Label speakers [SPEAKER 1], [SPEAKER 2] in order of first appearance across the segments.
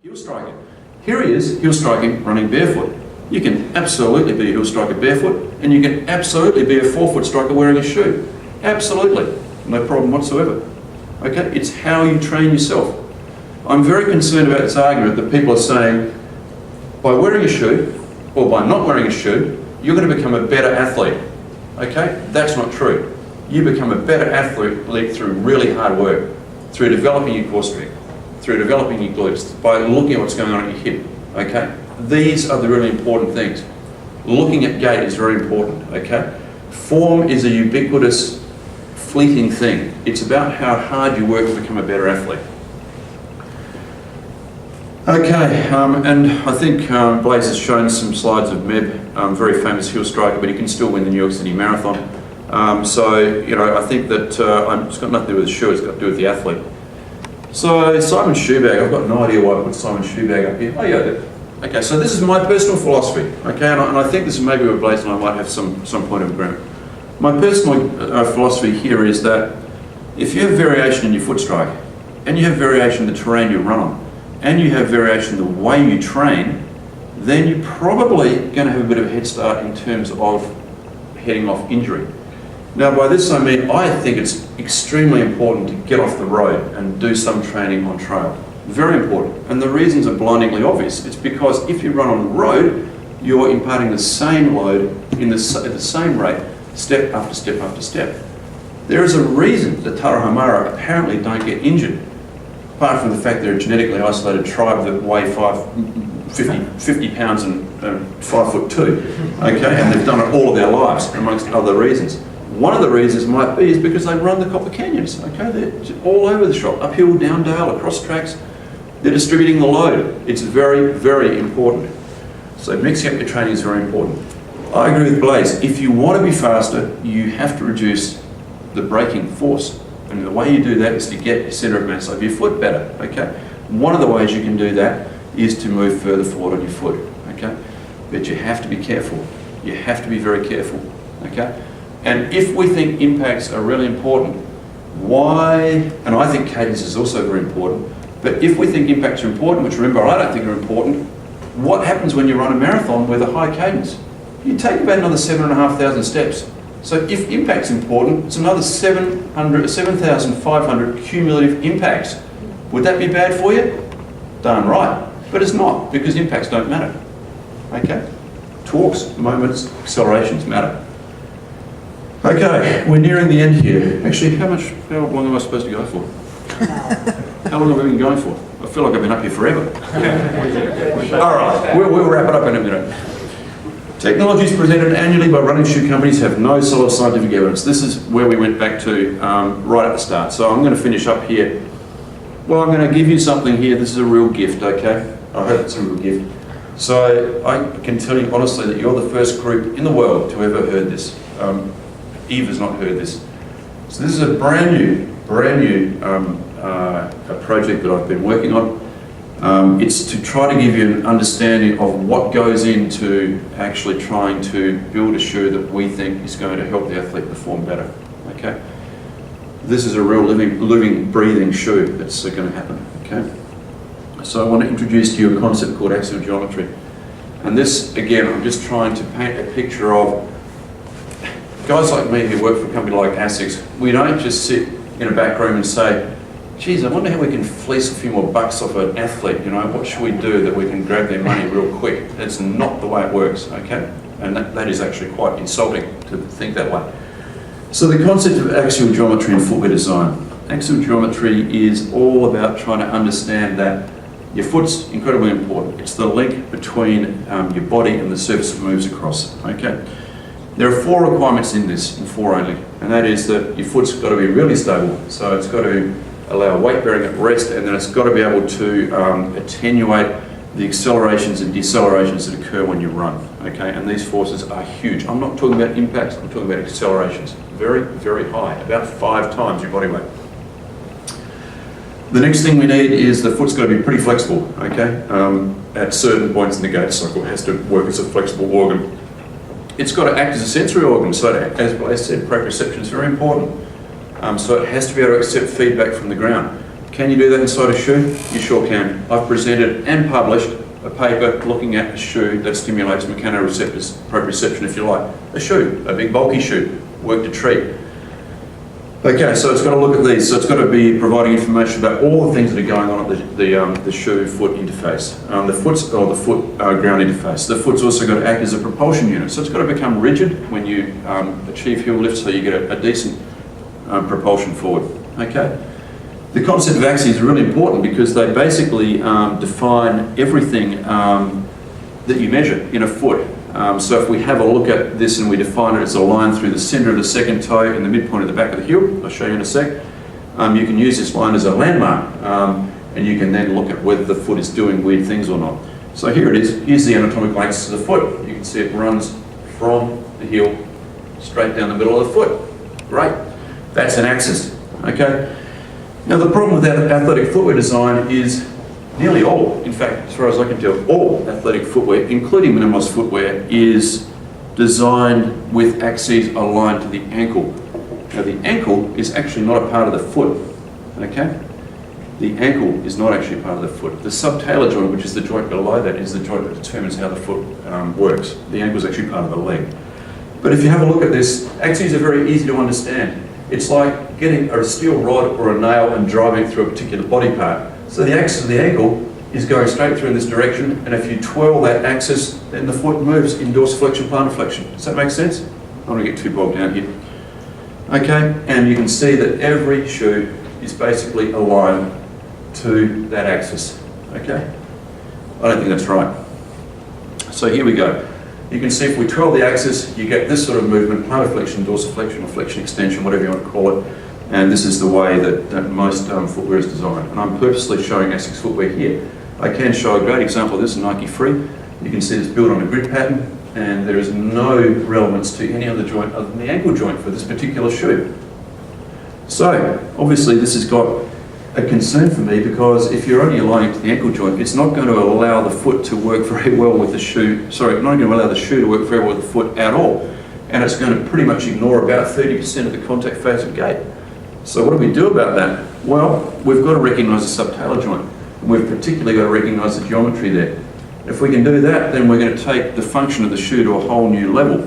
[SPEAKER 1] Heel striking. Here he is, heel striking, running barefoot. You can absolutely be a heel striker barefoot, and you can absolutely be a forefoot striker wearing a shoe. Absolutely, no problem whatsoever. Okay, it's how you train yourself. I'm very concerned about this argument that people are saying, by wearing a shoe, or by not wearing a shoe, you're going to become a better athlete. Okay, that's not true. You become a better athlete through really hard work, through developing your core strength, through developing your glutes, by looking at what's going on at your hip. Okay, these are the really important things. Looking at gait is very important. Okay, form is a ubiquitous, fleeting thing. It's about how hard you work to become a better athlete. Okay, and I think Blaze has shown some slides of Meb, very famous heel striker, but he can still win the New York City Marathon. So, you know, I think that it's got nothing to do with the shoe, it's got to do with the athlete. So, Simon Shoebag, I've got no idea why I put Simon Shoebag up here. Oh yeah, okay, so this is my personal philosophy, okay, and I think this is maybe where Blaze and I might have some point of agreement. My personal philosophy here is that if you have variation in your foot strike, and you have variation in the terrain you run on, and you have variation in the way you train, then you're probably going to have a bit of a head start in terms of heading off injury. Now by this I mean, I think it's extremely important to get off the road and do some training on trail. Very important. And the reasons are blindingly obvious. It's because if you run on the road, you're imparting the same load at the same rate, step after step after step. There is a reason that Tarahumara apparently don't get injured, apart from the fact they're a genetically isolated tribe that weigh 50 pounds and 5'2", okay, and they've done it all of their lives, amongst other reasons. One of the reasons might be is because they run the Copper Canyons, okay, they're all over the shop, uphill, down dale, across tracks, they're distributing the load. It's very, very important. So mixing up your training is very important. I agree with Blaze, if you want to be faster, you have to reduce the braking force. And the way you do that is to get your centre of mass of your foot better, okay? One of the ways you can do that is to move further forward on your foot, okay? But you have to be careful. You have to be very careful, okay? And if we think impacts are really important, why, and I think cadence is also very important, but if we think impacts are important, which remember I don't think are important, what happens when you run a marathon with a high cadence? You take about another 7,500 steps. So if impact's important, it's another 7,500 cumulative impacts. Would that be bad for you? Darn right. But it's not, because impacts don't matter. Okay? Torques, moments, accelerations matter. Okay, we're nearing the end here. Actually, how long am I supposed to go for? How long have we been going for? I feel like I've been up here forever. All right, we'll wrap it up in a minute. Technologies presented annually by running shoe companies have no solid scientific evidence. This is where we went back to right at the start. So I'm going to finish up here. Well, I'm going to give you something here. This is a real gift, okay? I hope it's a real gift. So I can tell you honestly that you're the first group in the world to ever heard this. Eve has not heard this. So this is a brand new project that I've been working on. It's to try to give you an understanding of what goes into actually trying to build a shoe that we think is going to help the athlete perform better. Okay, this is a real living, breathing shoe that's going to happen. Okay, so I want to introduce to you a concept called axial geometry, and this again, I'm just trying to paint a picture of guys like me who work for a company like ASICS. We don't just sit in a back room and say, geez, I wonder how we can fleece a few more bucks off an athlete, you know, what should we do that we can grab their money real quick? That's not the way it works, okay? And that is actually quite insulting to think that way. So the concept of axial geometry in footwear design. Axial geometry is all about trying to understand that your foot's incredibly important. It's the link between your body and the surface it moves across, okay? There are 4 requirements in this, and 4 only, and that is that your foot's got to be really stable, so it's got to allow weight bearing at rest, and then it's got to be able to attenuate the accelerations and decelerations that occur when you run, okay? And these forces are huge. I'm not talking about impacts, I'm talking about accelerations. Very, very high, about 5 times your body weight. The next thing we need is the foot's got to be pretty flexible, okay? At certain points in the gait cycle, it has to work as a flexible organ. It's got to act as a sensory organ, so as Blaze said, proprioception is very important. So it has to be able to accept feedback from the ground. Can you do that inside a shoe? You sure can. I've presented and published a paper looking at a shoe that stimulates proprioception, if you like. A shoe, a big bulky shoe, worked a treat. Okay, so it's got to look at these. So it's got to be providing information about all the things that are going on at the shoe-foot interface. The foot-ground interface. The foot's also got to act as a propulsion unit. So it's got to become rigid when you achieve heel lift, so you get a decent propulsion forward. Okay. The concept of axes is really important because they basically define everything that you measure in a foot. So if we have a look at this and we define it as a line through the centre of the second toe and the midpoint of the back of the heel, I'll show you in a sec, you can use this line as a landmark and you can then look at whether the foot is doing weird things or not. So here it is, here's the anatomical axis of the foot. You can see it runs from the heel straight down the middle of the foot. Great, that's an axis, okay? Now the problem with that athletic footwear design is nearly all, in fact, as far as I can tell, all athletic footwear, including minimalist footwear, is designed with axes aligned to the ankle. Now the ankle is actually not a part of the foot, okay? The ankle is not actually a part of the foot. The subtalar joint, which is the joint below that, is the joint that determines how the foot works. The ankle is actually part of the leg. But if you have a look at this, axes are very easy to understand. It's like getting a steel rod or a nail and driving it through a particular body part. So the axis of the ankle is going straight through in this direction, and if you twirl that axis, then the foot moves in dorsiflexion, plantar flexion. Does that make sense? I don't want to get too bogged down here. Okay, and you can see that every shoe is basically aligned to that axis. Okay? I don't think that's right. So here we go. You can see if we twirl the axis, you get this sort of movement, plantar flexion, dorsiflexion, or flexion extension, whatever you want to call it. And this is the way that most footwear is designed. And I'm purposely showing ASICS footwear here. I can show a great example of this in Nike Free. You can see this built on a grid pattern, and there is no relevance to any other joint other than the ankle joint for this particular shoe. So, obviously this has got a concern for me, because if you're only aligning to the ankle joint, it's not going to allow the foot to work very well with the shoe, not going to allow the shoe to work very well with the foot at all. And it's going to pretty much ignore about 30% of the contact phase of gait. So what do we do about that? Well, we've got to recognise the subtalar joint. And we've particularly got to recognise the geometry there. If we can do that, then we're going to take the function of the shoe to a whole new level.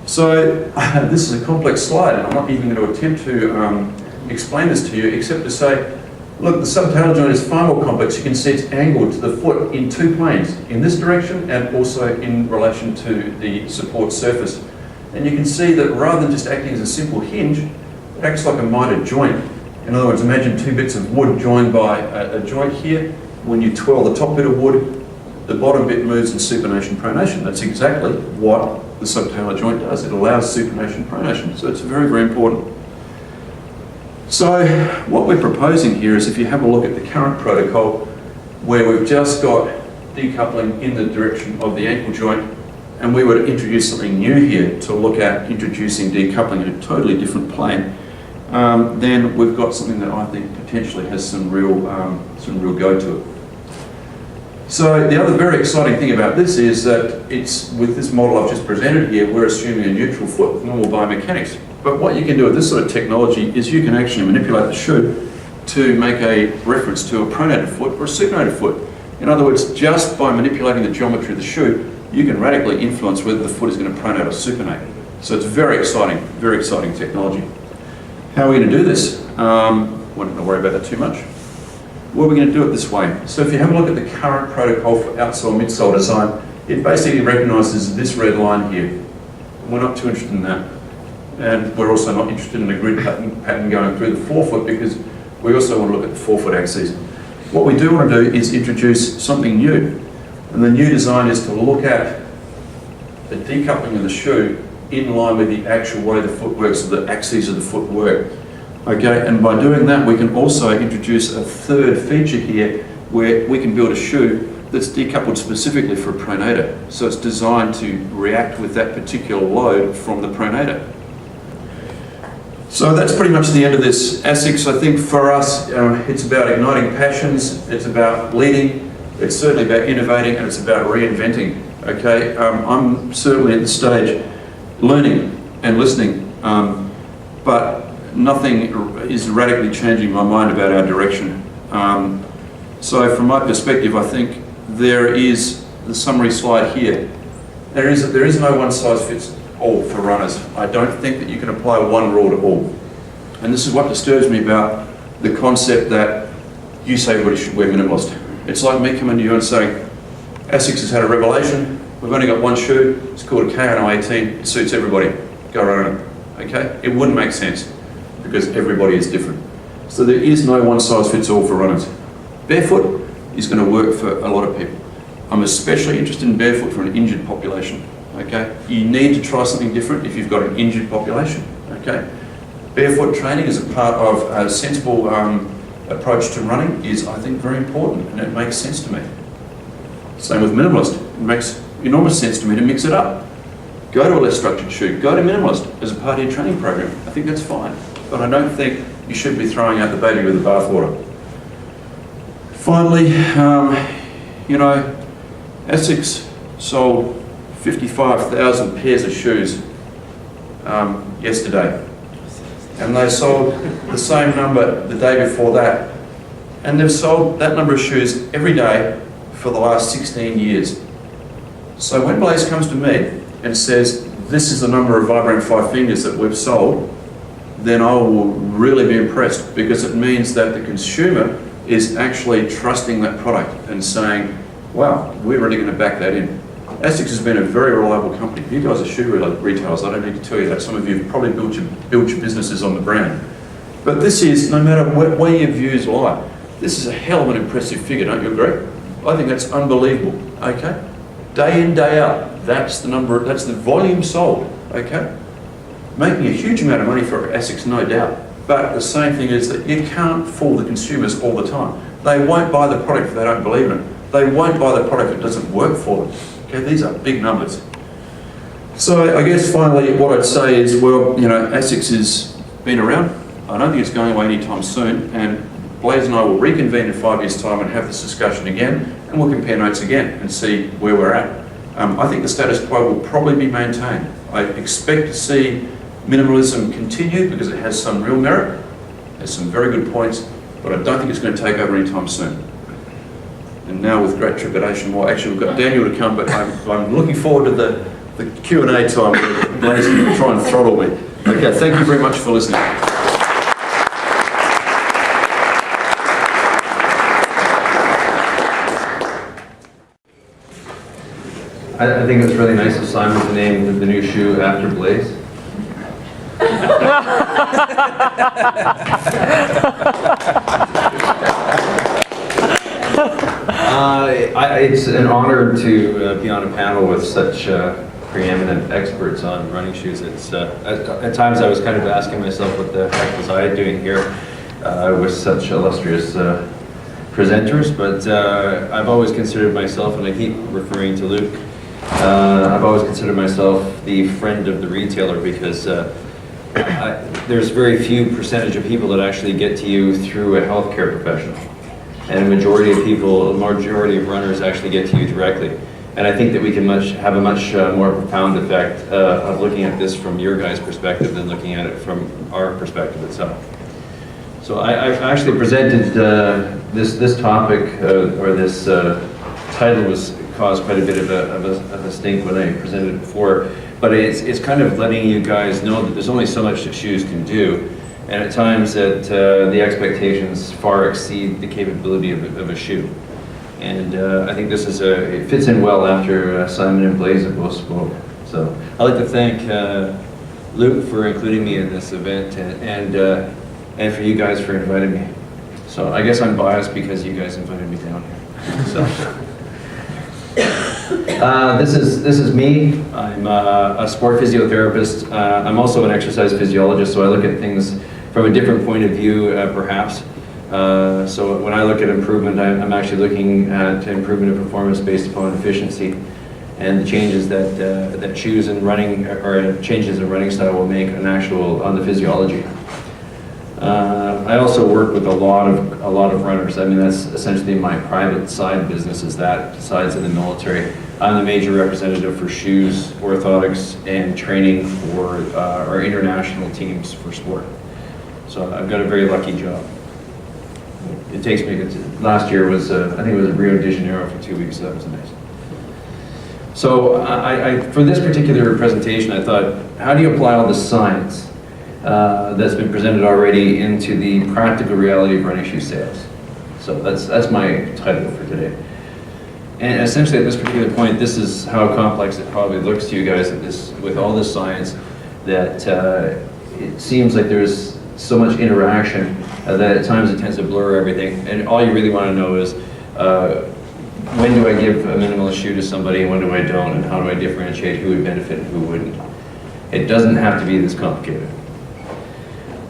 [SPEAKER 1] So this is a complex slide, and I'm not even going to attempt to explain this to you, except to say, look, the subtalar joint is far more complex. You can see it's angled to the foot in two planes, in this direction and also in relation to the support surface. And you can see that rather than just acting as a simple hinge, it acts like a mitered joint. In other words, imagine two bits of wood joined by a joint here. When you twirl the top bit of wood, the bottom bit moves in supination pronation. That's exactly what the subtalar joint does. It allows supination pronation. So it's very, very important. So what we're proposing here is, if you have a look at the current protocol, where we've just got decoupling in the direction of the ankle joint, and we were to introduce something new here to look at introducing decoupling in a totally different plane, then we've got something that I think potentially has some real go to it. So the other very exciting thing about this is that it's, with this model I've just presented here, we're assuming a neutral foot with normal biomechanics. But what you can do with this sort of technology is you can actually manipulate the shoe to make a reference to a pronated foot or a supinated foot. In other words, just by manipulating the geometry of the shoe, you can radically influence whether the foot is going to pronate or supinate. So it's very exciting technology. How are we going to do this? We're not going to worry about that too much. Well, we're going to do it this way. So if you have a look at the current protocol for outsole midsole design, it basically recognises this red line here. We're not too interested in that. And we're also not interested in a grid pattern going through the forefoot, because we also want to look at the forefoot axes. What we do want to do is introduce something new. And the new design is to look at the decoupling of the shoe in line with the actual way the foot works, or the axes of the foot work. Okay, and by doing that, we can also introduce a third feature here, where we can build a shoe that's decoupled specifically for a pronator. So it's designed to react with that particular load from the pronator. So that's pretty much the end of this ASICS. I think for us, it's about igniting passions, it's about leading, it's certainly about innovating, and it's about reinventing. Okay, I'm certainly at the stage learning and listening, but nothing is radically changing my mind about our direction. So from my perspective, I think there is the summary slide here. There is no one size fits all for runners. I don't think that you can apply one rule to all. And this is what disturbs me about the concept that you say everybody should wear minimalist. It's like me coming to you and saying, ASICS has had a revelation, we've only got one shoe, it's called a KNO 18, it suits everybody, go run it, okay? It wouldn't make sense, because everybody is different. So there is no one size fits all for runners. Barefoot is going to work for a lot of people. I'm especially interested in barefoot for an injured population, okay? You need to try something different if you've got an injured population, okay? Barefoot training as a part of a sensible approach to running is, I think, very important, and it makes sense to me. Same with minimalist. It makes enormous sense to me to mix it up. Go to a less structured shoe, go to minimalist as a part of your training program. I think that's fine, but I don't think you should be throwing out the baby with the bathwater. Finally, you know, ASICS sold 55,000 pairs of shoes yesterday. And they sold the same number the day before that. And they've sold that number of shoes every day for the last 16 years. So when Blaze comes to me and says, this is the number of Vibranium 5 fingers that we've sold, then I will really be impressed, because it means that the consumer is actually trusting that product and saying, wow, we're really going to back that in. ASICS has been a very reliable company. You guys are shoe retailers, I don't need to tell you that. Some of you have probably built your businesses on the brand. But this is, no matter where your views lie, this is a hell of an impressive figure, don't you agree? I think that's unbelievable, okay? Day in, day out, that's the number, that's the volume sold, okay? Making a huge amount of money for ASICS, no doubt. But the same thing is that you can't fool the consumers all the time. They won't buy the product if they don't believe in it. They won't buy the product if it doesn't work for them. Okay, these are big numbers. So I guess finally what I'd say is, well, you know, ASICS has been around. I don't think it's going away anytime soon, and Blaze and I will reconvene in 5 years' time and have this discussion again, and we'll compare notes again and see where we're at. I think the status quo will probably be maintained. I expect to see minimalism continue because it has some real merit, has some very good points, but I don't think it's going to take over anytime soon. And now with great trepidation, well, actually we've got Daniel to come, but I'm looking forward to the Q&A time where Blaze can try and throttle me. Okay, thank you very much for listening.
[SPEAKER 2] I think it's really nice of Simon to name the new shoe after Blaze. It's an honor to be on a panel with such preeminent experts on running shoes. It's at times I was kind of asking myself what the heck was I doing here with such illustrious presenters, but I've always considered myself, and I keep referring to Luke, I've always considered myself the friend of the retailer, because there's very few percentage of people that actually get to you through a healthcare professional. And a majority of runners actually get to you directly. And I think that we can have a much more profound effect of looking at this from your guys' perspective than looking at it from our perspective itself. So I've actually presented this topic, or this title was caused quite a bit of a stink when I presented it before, but it's kind of letting you guys know that there's only so much that shoes can do, and at times that the expectations far exceed the capability of a shoe. And I think this is it fits in well after Simon and Blaze have both spoke. So I'd like to thank Luke for including me in this event, and for you guys for inviting me. So I guess I'm biased because you guys invited me down here. So. This is me. I'm a sport physiotherapist. I'm also an exercise physiologist, so I look at things from a different point of view, perhaps. So when I look at improvement, I'm actually looking at improvement of performance based upon efficiency and the changes that shoes and running, or changes in running style, will make on the physiology. I also work with a lot of runners. I mean, that's essentially my private side business, is that, besides in the military. I'm the major representative for shoes, orthotics, and training for our international teams for sport. So I've got a very lucky job. It takes me, last year was, I think it was Rio de Janeiro for 2 weeks, so that was nice. So for this particular presentation, I thought, how do you apply all the science that's been presented already into the practical reality of running shoe sales? So that's my title for today. And essentially at this particular point, this is how complex it probably looks to you guys with all this science, that it seems like there's so much interaction that at times it tends to blur everything. And all you really want to know is, when do I give a minimalist shoe to somebody and when do I don't, and how do I differentiate who would benefit and who wouldn't? It doesn't have to be this complicated.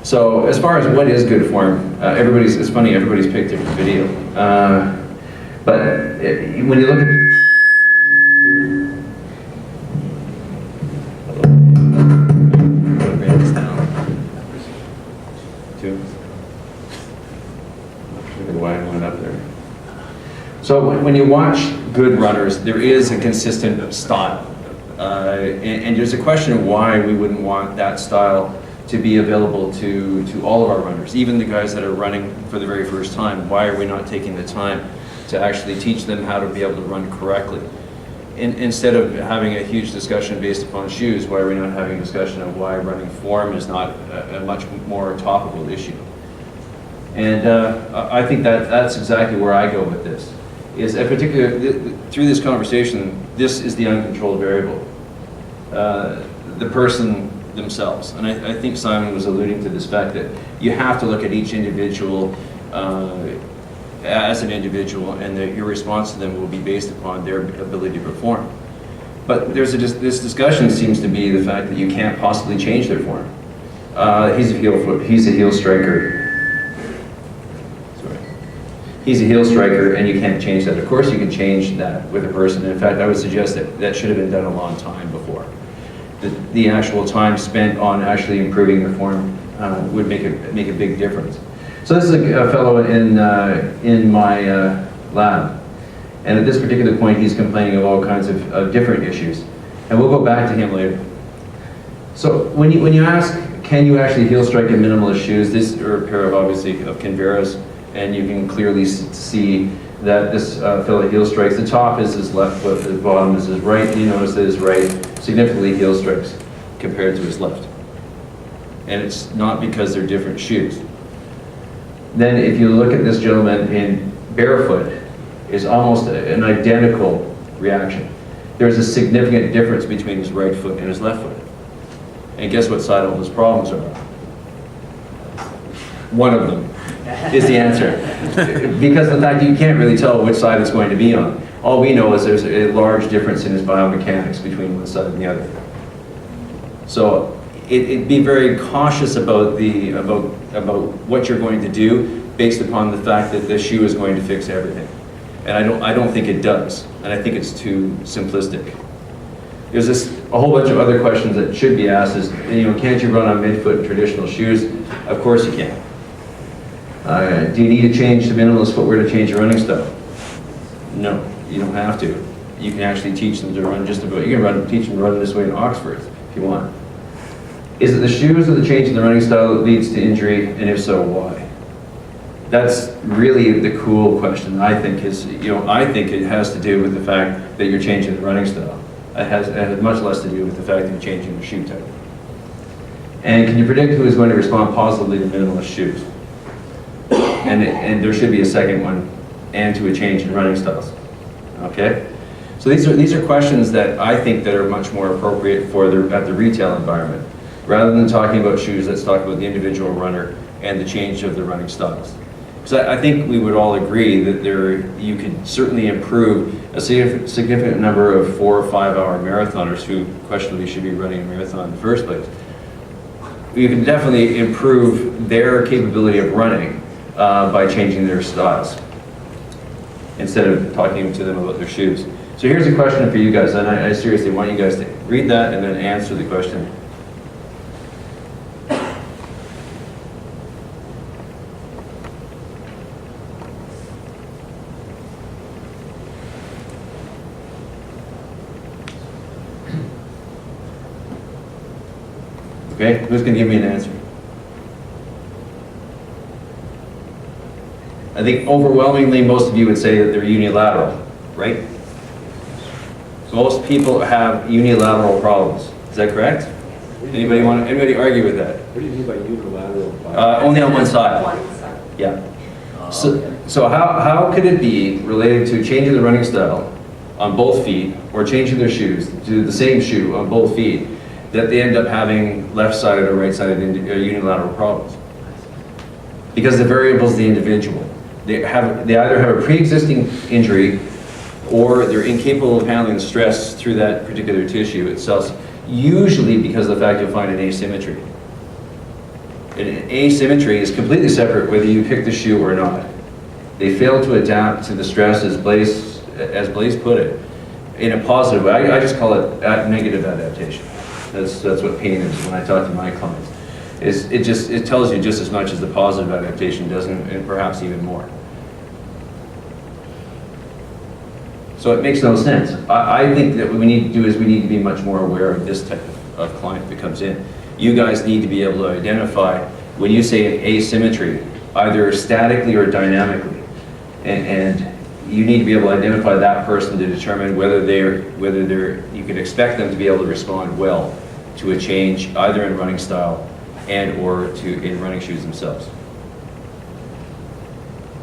[SPEAKER 2] So as far as what is good form, it's funny, everybody's picked different video. But when you look at So when you watch good runners, there is a consistent style. And there's a question of why we wouldn't want that style to be available to all of our runners, even the guys that are running for the very first time. Why are we not taking the time to actually teach them how to be able to run correctly? Instead of having a huge discussion based upon shoes, why are we not having a discussion of why running form is not a much more topical issue? And I think that's exactly where I go with this. Is a particular, through this conversation, this is the uncontrolled variable. The person themselves. And I think Simon was alluding to this fact that you have to look at each individual as an individual, and that your response to them will be based upon their ability to perform. But this discussion seems to be the fact that you can't possibly change their form. He's a heel striker. He's a heel striker, and you can't change that. Of course you can change that with a person. In fact, I would suggest that should have been done a long time before. The actual time spent on actually improving the form would make a big difference. So this is a fellow in my lab. And at this particular point, he's complaining of all kinds of different issues. And we'll go back to him later. So when you ask, can you actually heel strike in minimalist shoes? This are a pair of, obviously, of Kinveras. And you can clearly see that this fellow heel strikes. The top is his left foot, the bottom is his right. And you notice that his right significantly heel strikes compared to his left. And it's not because they're different shoes. Then if you look at this gentleman in barefoot, it's almost an identical reaction. There's a significant difference between his right foot and his left foot. And guess what side all those problems are? One of them is the answer. Because of the fact that you can't really tell which side it's going to be on. All we know is there's a large difference in his biomechanics between one side and the other. So it'd be very cautious about what you're going to do based upon the fact that the shoe is going to fix everything. And I don't think it does. And I think it's too simplistic. There's a whole bunch of other questions that should be asked is, can't you run on midfoot in traditional shoes? Of course you can. Do you need to change to minimalist footwear to change your running style? No, you don't have to. You can actually teach them to run just about, you can teach them to run this way in Oxford if you want. Is it the shoes or the change in the running style that leads to injury, and if so, why? That's really the cool question, I think, I think it has to do with the fact that you're changing the running style. It has much less to do with the fact that you're changing the shoe type. And can you predict who is going to respond positively to minimalist shoes? And there should be a second one, and to a change in running styles. Okay? So these are questions that I think that are much more appropriate at the retail environment. Rather than talking about shoes, let's talk about the individual runner and the change of the running styles. So I think we would all agree that you could certainly improve a significant number of 4 or 5 hour marathoners who questionably should be running a marathon in the first place. You can definitely improve their capability of running by changing their styles instead of talking to them about their shoes. So here's a question for you guys, and I seriously want you guys to read that and then answer the question. Okay, who's going to give me an answer? I think overwhelmingly most of you would say that they're unilateral, right? Most people have unilateral problems. Is that correct? Anybody argue with that?
[SPEAKER 3] What do you mean by unilateral?
[SPEAKER 2] Only on one side.
[SPEAKER 4] One side.
[SPEAKER 2] Yeah. So how could it be related to changing the running style on both feet or changing their shoes to the same shoe on both feet that they end up having left-sided or right-sided unilateral problems? Because the variable is the individual. They either have a pre-existing injury or they're incapable of handling the stress through that particular tissue itself, usually because of the fact you'll find an asymmetry. An asymmetry is completely separate whether you pick the shoe or not. They fail to adapt to the stress, as Blaise put it, in a positive way. I just call it negative adaptation. That's what pain is when I talk to my clients. It tells you just as much as the positive adaptation does, and perhaps even more. So it makes no sense. I think that what we need to do is we need to be much more aware of this type of client that comes in. You guys need to be able to identify when you say an asymmetry, either statically or dynamically, and you need to be able to identify that person to determine whether you can expect them to be able to respond well to a change either in running style and or in running shoes themselves.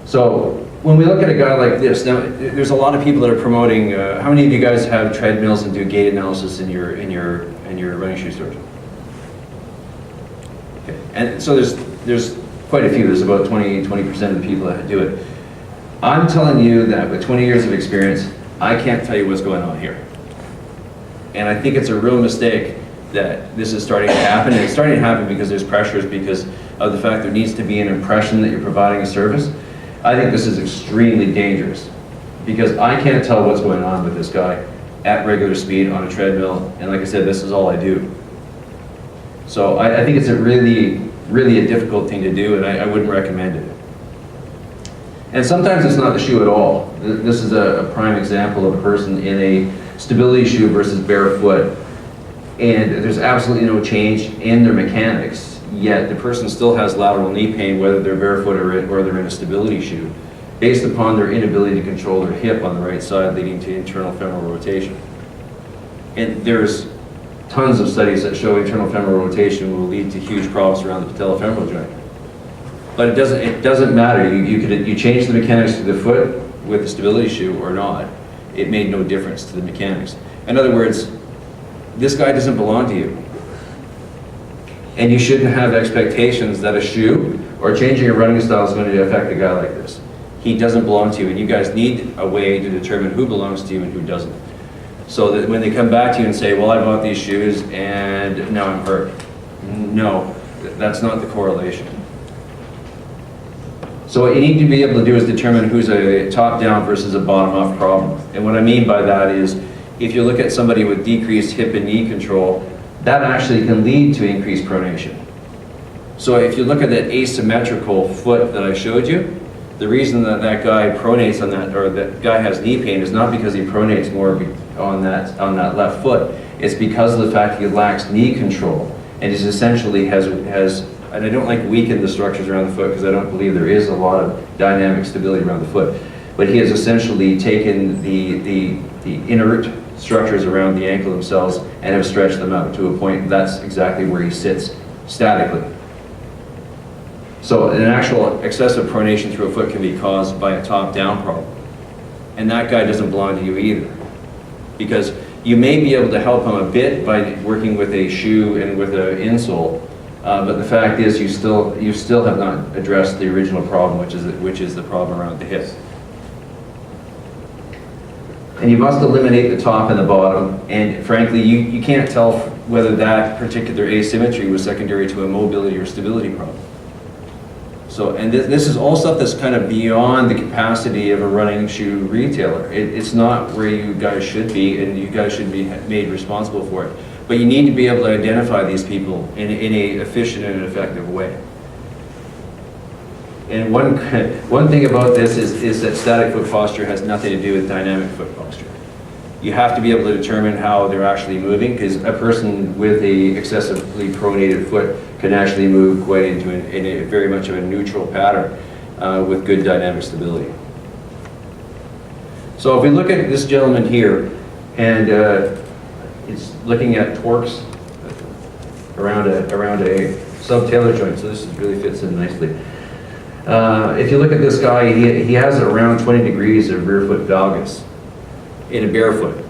[SPEAKER 2] So when we look at a guy like this, now there's a lot of people that are promoting. How many of you guys have treadmills and do gait analysis in your running shoe stores? Okay. And so there's quite a few. There's about 20% of the people that do it. I'm telling you that with 20 years of experience, I can't tell you what's going on here. And I think it's a real mistake that this is starting to happen. And it's starting to happen because there's pressures because of the fact there needs to be an impression that you're providing a service. I think this is extremely dangerous because I can't tell what's going on with this guy at regular speed on a treadmill. And like I said, this is all I do. So I think it's a really a difficult thing to do, and I wouldn't recommend it. And sometimes it's not the shoe at all. This is a prime example of a person in a stability shoe versus barefoot, and there's absolutely no change in their mechanics, yet the person still has lateral knee pain whether they're barefoot or they're in a stability shoe, based upon their inability to control their hip on the right side, leading to internal femoral rotation. And there's tons of studies that show internal femoral rotation will lead to huge problems around the patellofemoral joint. But it doesn't matter. You change the mechanics to the foot with the stability shoe or not. It made no difference to the mechanics. In other words, this guy doesn't belong to you. And you shouldn't have expectations that a shoe or changing your running style is going to affect a guy like this. He doesn't belong to you, and you guys need a way to determine who belongs to you and who doesn't. So that when they come back to you and say, well, I bought these shoes and now I'm hurt. No, that's not the correlation. So what you need to be able to do is determine who's a top-down versus a bottom-up problem. And what I mean by that is, if you look at somebody with decreased hip and knee control, that actually can lead to increased pronation. So if you look at that asymmetrical foot that I showed you, the reason that that guy pronates on that, or that guy has knee pain, is not because he pronates more on that left foot. It's because of the fact he lacks knee control, and is essentially has, and I don't like weaken the structures around the foot because I don't believe there is a lot of dynamic stability around the foot. But he has essentially taken the inert structures around the ankle themselves and have stretched them out to a point that's exactly where he sits statically. So an actual excessive pronation through a foot can be caused by a top-down problem. And that guy doesn't belong to you either. Because you may be able to help him a bit by working with a shoe and with an insole, but the fact is you still have not addressed the original problem, which is the problem around the hip. And you must eliminate the top and the bottom, and frankly, you can't tell whether that particular asymmetry was secondary to a mobility or stability problem. So, and this is all stuff that's kind of beyond the capacity of a running shoe retailer. It's not where you guys should be, and you guys should be made responsible for it. But you need to be able to identify these people in a efficient and effective way. And one thing about this is that static foot posture has nothing to do with dynamic foot posture. You have to be able to determine how they're actually moving, because a person with a excessively pronated foot can actually move quite into in a very much of a neutral pattern. with good dynamic stability. So if we look at this gentleman here, and it's looking at torques around a sub-tailor joint, so this really fits in nicely. If you look at this guy, he has around 20 degrees of rear foot valgus in a barefoot.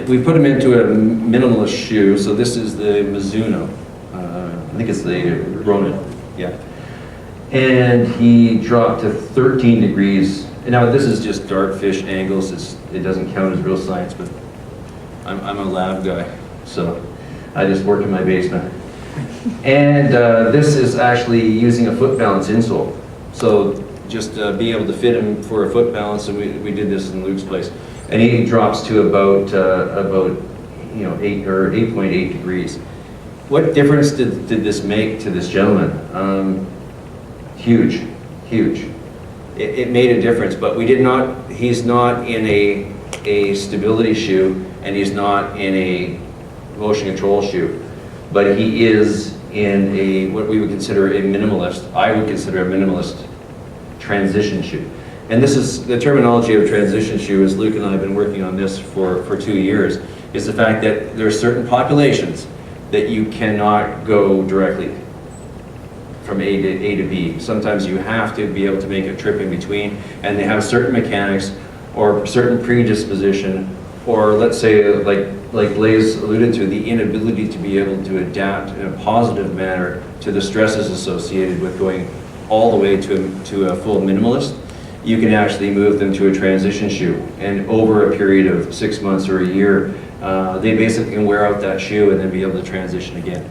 [SPEAKER 2] We put him into a minimalist shoe, so this is the Mizuno. I think it's the Ronin, yeah. And he dropped to 13 degrees. Now this is just dartfish angles, it doesn't count as real science, but I'm a lab guy, so I just work in my basement. And this is actually using a foot balance insole. So just be able to fit him for a foot balance, and we did this in Luke's place. And he drops to about 8 or 8.8 degrees. What difference did this make to this gentleman? Huge, huge. It made a difference, but he's not in a stability shoe, and he's not in a motion control shoe, but he is in what we would consider a minimalist, I would consider a minimalist transition shoe. And this is, the terminology of transition shoe, as Luke and I have been working on this for 2 years, is the fact that there are certain populations that you cannot go directly from A to B. Sometimes you have to be able to make a trip in between, and they have certain mechanics or certain predisposition, or let's say like Blaise alluded to, the inability to be able to adapt in a positive manner to the stresses associated with going all the way to a full minimalist. You can actually move them to a transition shoe, and over a period of 6 months or a year, they basically can wear out that shoe and then be able to transition again,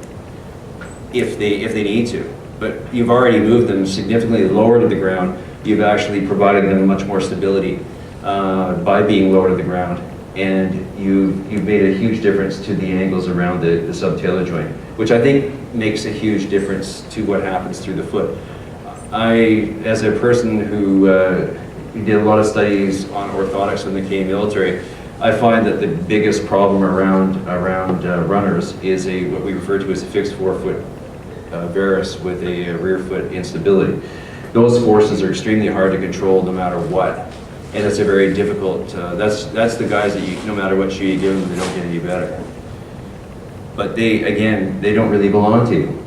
[SPEAKER 2] if they need to. But you've already moved them significantly lower to the ground. You've actually provided them much more stability by being lower to the ground, and you've made a huge difference to the angles around the sub-tailor joint, which I think makes a huge difference to what happens through the foot. As a person who did a lot of studies on orthotics in the Canadian military, I find that the biggest problem around runners is what we refer to as a fixed forefoot varus with a rear foot instability. Those forces are extremely hard to control no matter what, and it's a very difficult. That's the guys that no matter what shoe you give them, they don't get any better. But they don't really belong to you.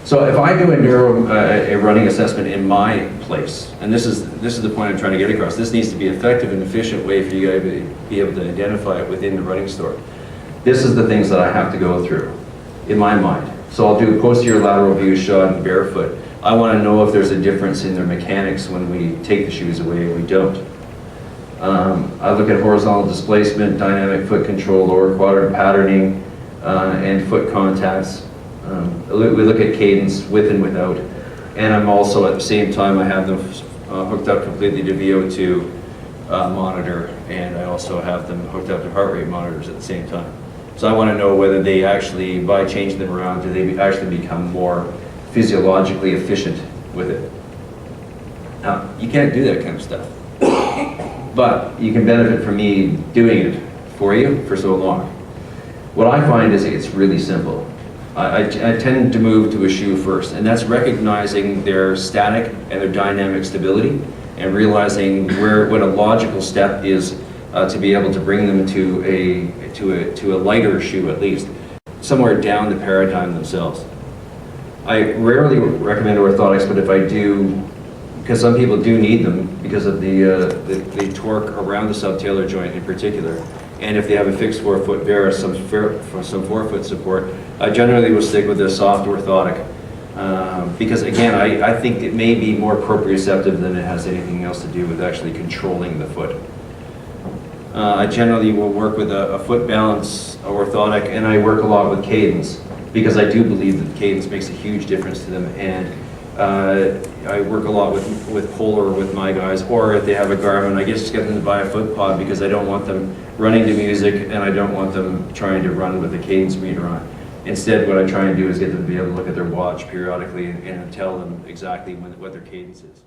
[SPEAKER 2] So if I do a running assessment in my place, and this is the point I'm trying to get across, this needs to be effective and efficient way for you guys to be able to identify it within the running store. This is the things that I have to go through in my mind. So I'll do a posterior lateral view shot and barefoot. I want to know if there's a difference in their mechanics when we take the shoes away and we don't. I look at horizontal displacement, dynamic foot control, lower quadrant patterning, and foot contacts. We look at cadence with and without, and I'm also at the same time I have them hooked up completely to VO2 monitor, and I also have them hooked up to heart rate monitors at the same time. So I want to know whether they actually, by changing them around, do they actually become more physiologically efficient with it. Now, you can't do that kind of stuff, but you can benefit from me doing it for you for so long. What I find is it's really simple. I tend to move to a shoe first, and that's recognizing their static and their dynamic stability, and realizing what a logical step is to be able to bring them to a lighter shoe, at least somewhere down the paradigm themselves. I rarely recommend orthotics, but if I do, because some people do need them because of the torque around the sub-tailor joint in particular, and if they have a fixed forefoot varus, some forefoot support, I generally will stick with a soft orthotic because again, I think it may be more proprioceptive than it has anything else to do with actually controlling the foot. I generally will work with a foot balance orthotic, and I work a lot with cadence because I do believe that cadence makes a huge difference to them, and I work a lot with Polar with my guys, or if they have a Garmin, I just get them to buy a foot pod because I don't want them running to music, and I don't want them trying to run with a cadence meter on. Instead, what I try and do is get them to be able to look at their watch periodically and tell them exactly what their cadence is.